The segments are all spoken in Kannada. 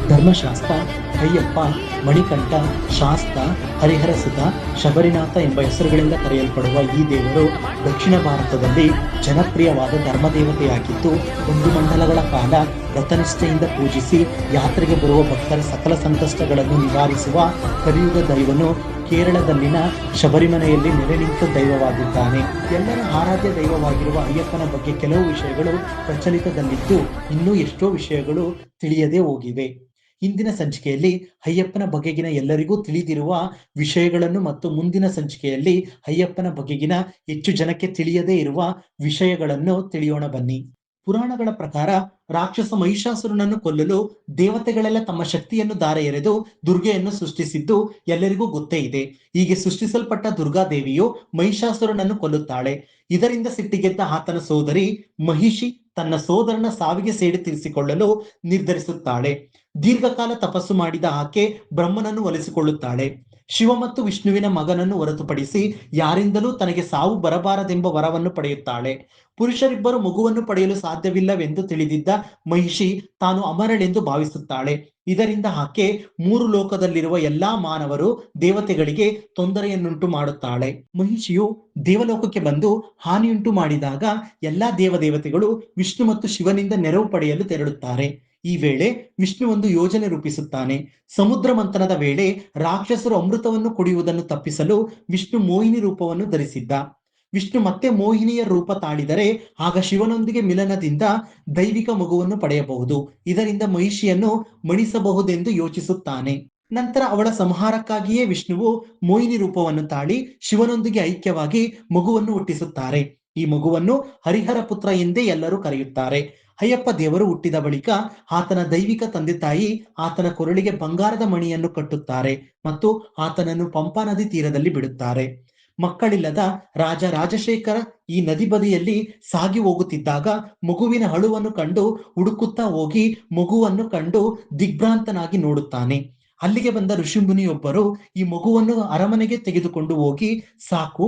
ಧರ್ಮಶಾಸ್ತ್ರ, ಅಯ್ಯಪ್ಪ, ಮಣಿಕಂಠ, ಶಾಸ್ತ, ಹರಿಹರಸುತ, ಶಬರಿನಾಥ ಎಂಬ ಹೆಸರುಗಳಿಂದ ಕರೆಯಲ್ಪಡುವ ಈ ದೇವರು ದಕ್ಷಿಣ ಭಾರತದಲ್ಲಿ ಜನಪ್ರಿಯವಾದ ಧರ್ಮದೇವತೆಯಾಗಿದ್ದು, ಒಂದು ಮಂಡಲಗಳ ಕಾಲ ವ್ರತನಿಷ್ಠೆಯಿಂದ ಪೂಜಿಸಿ ಯಾತ್ರೆಗೆ ಬರುವ ಭಕ್ತರ ಸಕಲ ಸಂಕಷ್ಟಗಳನ್ನು ನಿವಾರಿಸುವ ಕಲಿಯುಗ ದೈವನು ಕೇರಳದಲ್ಲಿನ ಶಬರಿಮಲೆಯಲ್ಲಿ ನೆಲೆ ನಿಂತ ದೈವವಾಗಿದ್ದಾನೆ. ಎಲ್ಲರ ಆರಾಧ್ಯ ದೈವವಾಗಿರುವ ಅಯ್ಯಪ್ಪನ ಬಗ್ಗೆ ಕೆಲವು ವಿಷಯಗಳು ಪ್ರಚಲಿತದಲ್ಲಿದ್ದು, ಇನ್ನೂ ಎಷ್ಟೋ ವಿಷಯಗಳು ತಿಳಿಯದೆ ಹೋಗಿವೆ. ಇಂದಿನ ಸಂಚಿಕೆಯಲ್ಲಿ ಅಯ್ಯಪ್ಪನ ಬಗೆಗಿನ ಎಲ್ಲರಿಗೂ ತಿಳಿದಿರುವ ವಿಷಯಗಳನ್ನು ಮತ್ತು ಮುಂದಿನ ಸಂಚಿಕೆಯಲ್ಲಿ ಅಯ್ಯಪ್ಪನ ಬಗೆಗಿನ ಹೆಚ್ಚು ಜನಕ್ಕೆ ತಿಳಿಯದೇ ಇರುವ ವಿಷಯಗಳನ್ನು ತಿಳಿಯೋಣ ಬನ್ನಿ. ಪುರಾಣಗಳ ಪ್ರಕಾರ ರಾಕ್ಷಸ ಮಹಿಷಾಸುರನನ್ನು ಕೊಲ್ಲಲು ದೇವತೆಗಳೆಲ್ಲ ತಮ್ಮ ಶಕ್ತಿಯನ್ನು ಧಾರೆ ಎರೆದು ದುರ್ಗೆಯನ್ನು ಸೃಷ್ಟಿಸಿದ್ದು ಎಲ್ಲರಿಗೂ ಗೊತ್ತೇ ಇದೆ. ಹೀಗೆ ಸೃಷ್ಟಿಸಲ್ಪಟ್ಟ ದುರ್ಗಾದೇವಿಯು ಮಹಿಷಾಸುರನನ್ನು ಕೊಲ್ಲುತ್ತಾಳೆ. ಇದರಿಂದ ಸಿಟ್ಟಿಗೆದ್ದ ಆತನ ಸೋದರಿ ಮಹಿಷಿ ತನ್ನ ಸೋದರನ ಸಾವಿಗೆ ಸೇಡಿ ತೀರಿಸಿಕೊಳ್ಳಲು ನಿರ್ಧರಿಸುತ್ತಾಳೆ. ದೀರ್ಘಕಾಲ ತಪಸ್ಸು ಮಾಡಿದ ಆಕೆ ಬ್ರಹ್ಮನನ್ನು ಒಲಿಸಿಕೊಳ್ಳುತ್ತಾಳೆ. ಶಿವ ಮತ್ತು ವಿಷ್ಣುವಿನ ಮಗನನ್ನು ಹೊರತುಪಡಿಸಿ ಯಾರಿಂದಲೂ ತನಗೆ ಸಾವು ಬರಬಾರದೆಂಬ ವರವನ್ನು ಪಡೆಯುತ್ತಾಳೆ. ಪುರುಷರಿಬ್ಬರು ಮಗುವನ್ನು ಪಡೆಯಲು ಸಾಧ್ಯವಿಲ್ಲವೆಂದು ತಿಳಿದಿದ್ದ ಮಹಿಷಿ ತಾನು ಅಮರಳೆಂದು ಭಾವಿಸುತ್ತಾಳೆ. ಇದರಿಂದ ಆಕೆ 3 ಲೋಕದಲ್ಲಿರುವ ಎಲ್ಲಾ ಮಾನವರು ದೇವತೆಗಳಿಗೆ ತೊಂದರೆಯನ್ನುಂಟು ಮಾಡುತ್ತಾಳೆ. ಮಹಿಷಿಯು ದೇವಲೋಕಕ್ಕೆ ಬಂದು ಹಾನಿಯುಂಟು ಮಾಡಿದಾಗ ಎಲ್ಲಾ ದೇವತೆಗಳು ವಿಷ್ಣು ಮತ್ತು ಶಿವನಿಂದ ನೆರವು ಪಡೆಯಲು ತೆರಳುತ್ತಾರೆ. ಈ ವೇಳೆ ವಿಷ್ಣು ಒಂದು ಯೋಜನೆ ರೂಪಿಸುತ್ತಾನೆ. ಸಮುದ್ರ ಮಂಥನದ ವೇಳೆ ರಾಕ್ಷಸರು ಅಮೃತವನ್ನು ಕುಡಿಯುವುದನ್ನು ತಪ್ಪಿಸಲು ವಿಷ್ಣು ಮೋಹಿನಿ ರೂಪವನ್ನು ಧರಿಸಿದ್ದ. ವಿಷ್ಣು ಮತ್ತೆ ಮೋಹಿನಿಯ ರೂಪ ತಾಳಿದರೆ ಆಗ ಶಿವನೊಂದಿಗೆ ಮಿಲನದಿಂದ ದೈವಿಕ ಮಗುವನ್ನು ಪಡೆಯಬಹುದು. ಇದರಿಂದ ಮಹಿಷಿಯನ್ನು ಮಣಿಸಬಹುದೆಂದು ಯೋಚಿಸುತ್ತಾನೆ. ನಂತರ ಅವಳ ಸಂಹಾರಕ್ಕಾಗಿಯೇ ವಿಷ್ಣುವು ಮೋಹಿನಿ ರೂಪವನ್ನು ತಾಳಿ ಶಿವನೊಂದಿಗೆ ಐಕ್ಯವಾಗಿ ಮಗುವನ್ನು ಹುಟ್ಟಿಸುತ್ತಾರೆ. ಈ ಮಗುವನ್ನು ಹರಿಹರ ಪುತ್ರ ಎಂದೇ ಎಲ್ಲರೂ ಕರೆಯುತ್ತಾರೆ. ಅಯ್ಯಪ್ಪ ದೇವರು ಹುಟ್ಟಿದ ಬಳಿಕ ಆತನ ದೈವಿಕ ತಂದೆ ತಾಯಿ ಆತನ ಕೊರಳಿಗೆ ಬಂಗಾರದ ಮಣಿಯನ್ನು ಕಟ್ಟುತ್ತಾರೆ ಮತ್ತು ಆತನನ್ನು ಪಂಪಾ ನದಿ ತೀರದಲ್ಲಿ ಬಿಡುತ್ತಾರೆ. ಮಕ್ಕಳಿಲ್ಲದ ರಾಜ ರಾಜಶೇಖರ ಈ ನದಿ ಬದಿಯಲ್ಲಿ ಸಾಗಿ ಹೋಗುತ್ತಿದ್ದಾಗ ಮಗುವಿನ ಅಳುವನ್ನು ಕಂಡು ಹುಡುಕುತ್ತಾ ಹೋಗಿ ಮಗುವನ್ನು ಕಂಡು ದಿಗ್ಭ್ರಾಂತನಾಗಿ ನೋಡುತ್ತಾನೆ. ಅಲ್ಲಿಗೆ ಬಂದ ಋಷಿಮುನಿಯೊಬ್ಬರು ಈ ಮಗುವನ್ನು ಅರಮನೆಗೆ ತೆಗೆದುಕೊಂಡು ಹೋಗಿ ಸಾಕು,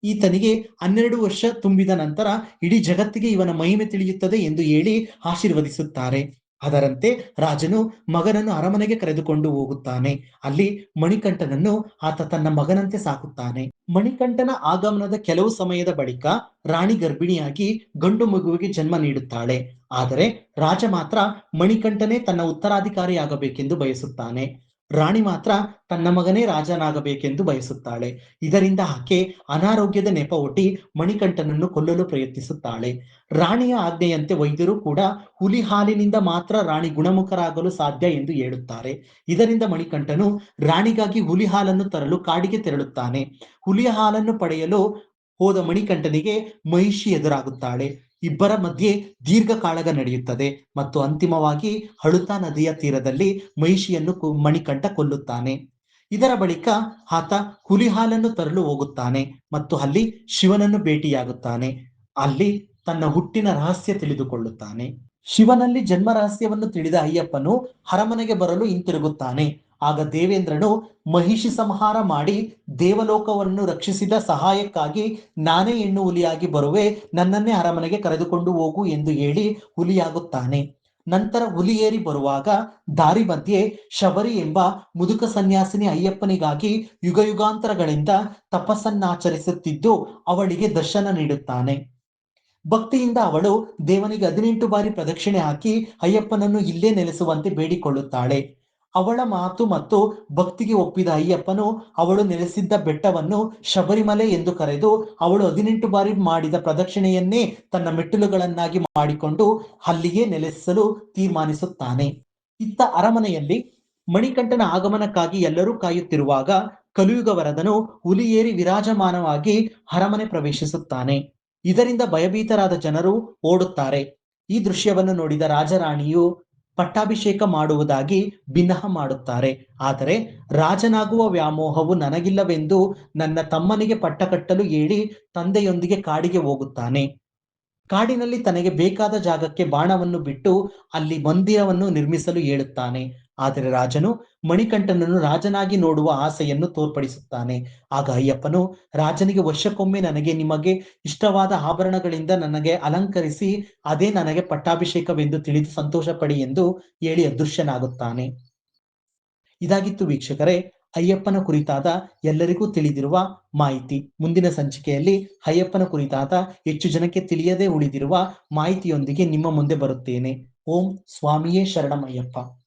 ಈತನಿಗೆ 12 ವರ್ಷ ತುಂಬಿದ ನಂತರ ಇಡೀ ಜಗತ್ತಿಗೆ ಇವನ ಮಹಿಮೆ ತಿಳಿಯುತ್ತದೆ ಎಂದು ಹೇಳಿ ಆಶೀರ್ವದಿಸುತ್ತಾರೆ. ಅದರಂತೆ ರಾಜನು ಮಗನನ್ನು ಅರಮನೆಗೆ ಕರೆದುಕೊಂಡು ಹೋಗುತ್ತಾನೆ. ಅಲ್ಲಿ ಮಣಿಕಂಠನನ್ನು ಆತ ತನ್ನ ಮಗನಂತೆ ಸಾಕುತ್ತಾನೆ. ಮಣಿಕಂಠನ ಆಗಮನದ ಕೆಲವು ಸಮಯದ ಬಳಿಕ ರಾಣಿ ಗರ್ಭಿಣಿಯಾಗಿ ಗಂಡು ಮಗುವಿಗೆ ಜನ್ಮ ನೀಡುತ್ತಾಳೆ. ಆದರೆ ರಾಜ ಮಾತ್ರ ಮಣಿಕಂಠನೇ ತನ್ನ ಉತ್ತರಾಧಿಕಾರಿಯಾಗಬೇಕೆಂದು ಬಯಸುತ್ತಾನೆ. ರಾಣಿ ಮಾತ್ರ ತನ್ನ ಮಗನೇ ರಾಜನಾಗಬೇಕೆಂದು ಬಯಸುತ್ತಾಳೆ. ಇದರಿಂದ ಆಕೆ ಅನಾರೋಗ್ಯದ ನೆಪ ಒಡ್ಡಿ ಮಣಿಕಂಠನನ್ನು ಕೊಲ್ಲಲು ಪ್ರಯತ್ನಿಸುತ್ತಾಳೆ. ರಾಣಿಯ ಆಜ್ಞೆಯಂತೆ ವೈದ್ಯರು ಕೂಡ ಹುಲಿ ಹಾಲಿನಿಂದ ಮಾತ್ರ ರಾಣಿ ಗುಣಮುಖರಾಗಲು ಸಾಧ್ಯ ಎಂದು ಹೇಳುತ್ತಾರೆ. ಇದರಿಂದ ಮಣಿಕಂಠನು ರಾಣಿಗಾಗಿ ಹುಲಿ ಹಾಲನ್ನು ತರಲು ಕಾಡಿಗೆ ತೆರಳುತ್ತಾನೆ. ಹುಲಿಯ ಹಾಲನ್ನು ಪಡೆಯಲು ಹೋದ ಮಣಿಕಂಠನಿಗೆ ಮಹಿಷಿ ಎದುರಾಗುತ್ತಾಳೆ. ಇಬ್ಬರ ಮಧ್ಯೆ ದೀರ್ಘ ಕಾಳಗ ನಡೆಯುತ್ತದೆ ಮತ್ತು ಅಂತಿಮವಾಗಿ ಹಳುತಾ ನದಿಯ ತೀರದಲ್ಲಿ ಮಹಿಷಿಯನ್ನು ಮಣಿಕಂಠ ಕೊಲ್ಲುತ್ತಾನೆ. ಇದರ ಬಳಿಕ ಆತ ಹುಲಿ ಹಾಲನ್ನು ತರಲು ಹೋಗುತ್ತಾನೆ ಮತ್ತು ಅಲ್ಲಿ ಶಿವನನ್ನು ಭೇಟಿಯಾಗುತ್ತಾನೆ. ಅಲ್ಲಿ ತನ್ನ ಹುಟ್ಟಿನ ರಹಸ್ಯ ತಿಳಿದುಕೊಳ್ಳುತ್ತಾನೆ. ಶಿವನಲ್ಲಿ ಜನ್ಮ ರಹಸ್ಯವನ್ನು ತಿಳಿದ ಅಯ್ಯಪ್ಪನು ಅರಮನೆಗೆ ಬರಲು ಹಿಂತಿರುಗುತ್ತಾನೆ. ಆಗ ದೇವೇಂದ್ರನು ಮಹಿಷಿ ಸಂಹಾರ ಮಾಡಿ ದೇವಲೋಕವನ್ನು ರಕ್ಷಿಸಿದ ಸಹಾಯಕ್ಕಾಗಿ ನಾನೇ ಹೆಣ್ಣು ಹುಲಿಯಾಗಿ ಬರುವೆ, ನನ್ನನ್ನೇ ಅರಮನೆಗೆ ಕರೆದುಕೊಂಡು ಹೋಗು ಎಂದು ಹೇಳಿ ಹುಲಿಯಾಗುತ್ತಾನೆ. ನಂತರ ಹುಲಿ ಏರಿ ಬರುವಾಗ ದಾರಿ ಮಧ್ಯೆ ಶಬರಿ ಎಂಬ ಮುದುಕ ಸನ್ಯಾಸಿನಿ ಅಯ್ಯಪ್ಪನಿಗಾಗಿ ಯುಗಾಂತರಗಳಿಂದ ತಪಸ್ಸನ್ನಾಚರಿಸುತ್ತಿದ್ದು ಅವಳಿಗೆ ದರ್ಶನ ನೀಡುತ್ತಾನೆ. ಭಕ್ತಿಯಿಂದ ಅವಳು ದೇವನಿಗೆ 18 ಬಾರಿ ಪ್ರದಕ್ಷಿಣೆ ಹಾಕಿ ಅಯ್ಯಪ್ಪನನ್ನು ಇಲ್ಲೇ ನೆಲೆಸುವಂತೆ ಬೇಡಿಕೊಳ್ಳುತ್ತಾಳೆ. ಅವಳ ಮಾತು ಮತ್ತು ಭಕ್ತಿಗೆ ಒಪ್ಪಿದ ಅಯ್ಯಪ್ಪನು ಅವಳು ನೆಲೆಸಿದ್ದ ಬೆಟ್ಟವನ್ನು ಶಬರಿಮಲೆ ಎಂದು ಕರೆದು ಅವಳು 18 ಬಾರಿ ಮಾಡಿದ ಪ್ರದಕ್ಷಿಣೆಯನ್ನೇ ತನ್ನ ಮೆಟ್ಟಿಲುಗಳನ್ನಾಗಿ ಮಾಡಿಕೊಂಡು ಅಲ್ಲಿಯೇ ನೆಲೆಸಲು ತೀರ್ಮಾನಿಸುತ್ತಾನೆ. ಇತ್ತ ಅರಮನೆಯಲ್ಲಿ ಮಣಿಕಂಠನ ಆಗಮನಕ್ಕಾಗಿ ಎಲ್ಲರೂ ಕಾಯುತ್ತಿರುವಾಗ ಕಲಿಯುಗ ವರದನು ಹುಲಿ ಏರಿ ವಿರಾಜಮಾನವಾಗಿ ಅರಮನೆ ಪ್ರವೇಶಿಸುತ್ತಾನೆ. ಇದರಿಂದ ಭಯಭೀತರಾದ ಜನರು ಓಡುತ್ತಾರೆ. ಈ ದೃಶ್ಯವನ್ನು ನೋಡಿದ ರಾಜರಾಣಿಯು ಪಟ್ಟಾಭಿಷೇಕ ಮಾಡುವುದಾಗಿ ಬಿನ್ನಹ ಮಾಡುತ್ತಾರೆ. ಆದರೆ ರಾಜನಾಗುವ ವ್ಯಾಮೋಹವು ನನಗಿಲ್ಲವೆಂದು ನನ್ನ ತಮ್ಮನಿಗೆ ಪಟ್ಟ ಕಟ್ಟಲು ಹೇಳಿ ತಂದೆಯೊಂದಿಗೆ ಕಾಡಿಗೆ ಹೋಗುತ್ತಾನೆ. ಕಾಡಿನಲ್ಲಿ ತನಗೆ ಬೇಕಾದ ಜಾಗಕ್ಕೆ ಬಾಣವನ್ನು ಬಿಟ್ಟು ಅಲ್ಲಿ ಮಂದಿರವನ್ನು ನಿರ್ಮಿಸಲು ಹೇಳುತ್ತಾನೆ. ಆದರೆ ರಾಜನು ಮಣಿಕಂಠನನ್ನು ರಾಜನಾಗಿ ನೋಡುವ ಆಸೆಯನ್ನು ತೋರ್ಪಡಿಸುತ್ತಾನೆ. ಆಗ ಅಯ್ಯಪ್ಪನು ರಾಜನಿಗೆ ವರ್ಷಕ್ಕೊಮ್ಮೆ ನಿಮಗೆ ಇಷ್ಟವಾದ ಆಭರಣಗಳಿಂದ ನನಗೆ ಅಲಂಕರಿಸಿ ಅದೇ ನನಗೆ ಪಟ್ಟಾಭಿಷೇಕವೆಂದು ತಿಳಿದು ಸಂತೋಷ ಪಡಿ ಎಂದು ಹೇಳಿ ಅದೃಶ್ಯನಾಗುತ್ತಾನೆ. ಇದಾಗಿತ್ತು ವೀಕ್ಷಕರೇ ಅಯ್ಯಪ್ಪನ ಕುರಿತಾದ ಎಲ್ಲರಿಗೂ ತಿಳಿದಿರುವ ಮಾಹಿತಿ. ಮುಂದಿನ ಸಂಚಿಕೆಯಲ್ಲಿ ಅಯ್ಯಪ್ಪನ ಕುರಿತಾದ ಹೆಚ್ಚು ಜನಕ್ಕೆ ತಿಳಿಯದೇ ಉಳಿದಿರುವ ಮಾಹಿತಿಯೊಂದಿಗೆ ನಿಮ್ಮ ಮುಂದೆ ಬರುತ್ತೇನೆ. ಓಂ ಸ್ವಾಮಿಯೇ ಶರಣಮಯ್ಯಪ್ಪ.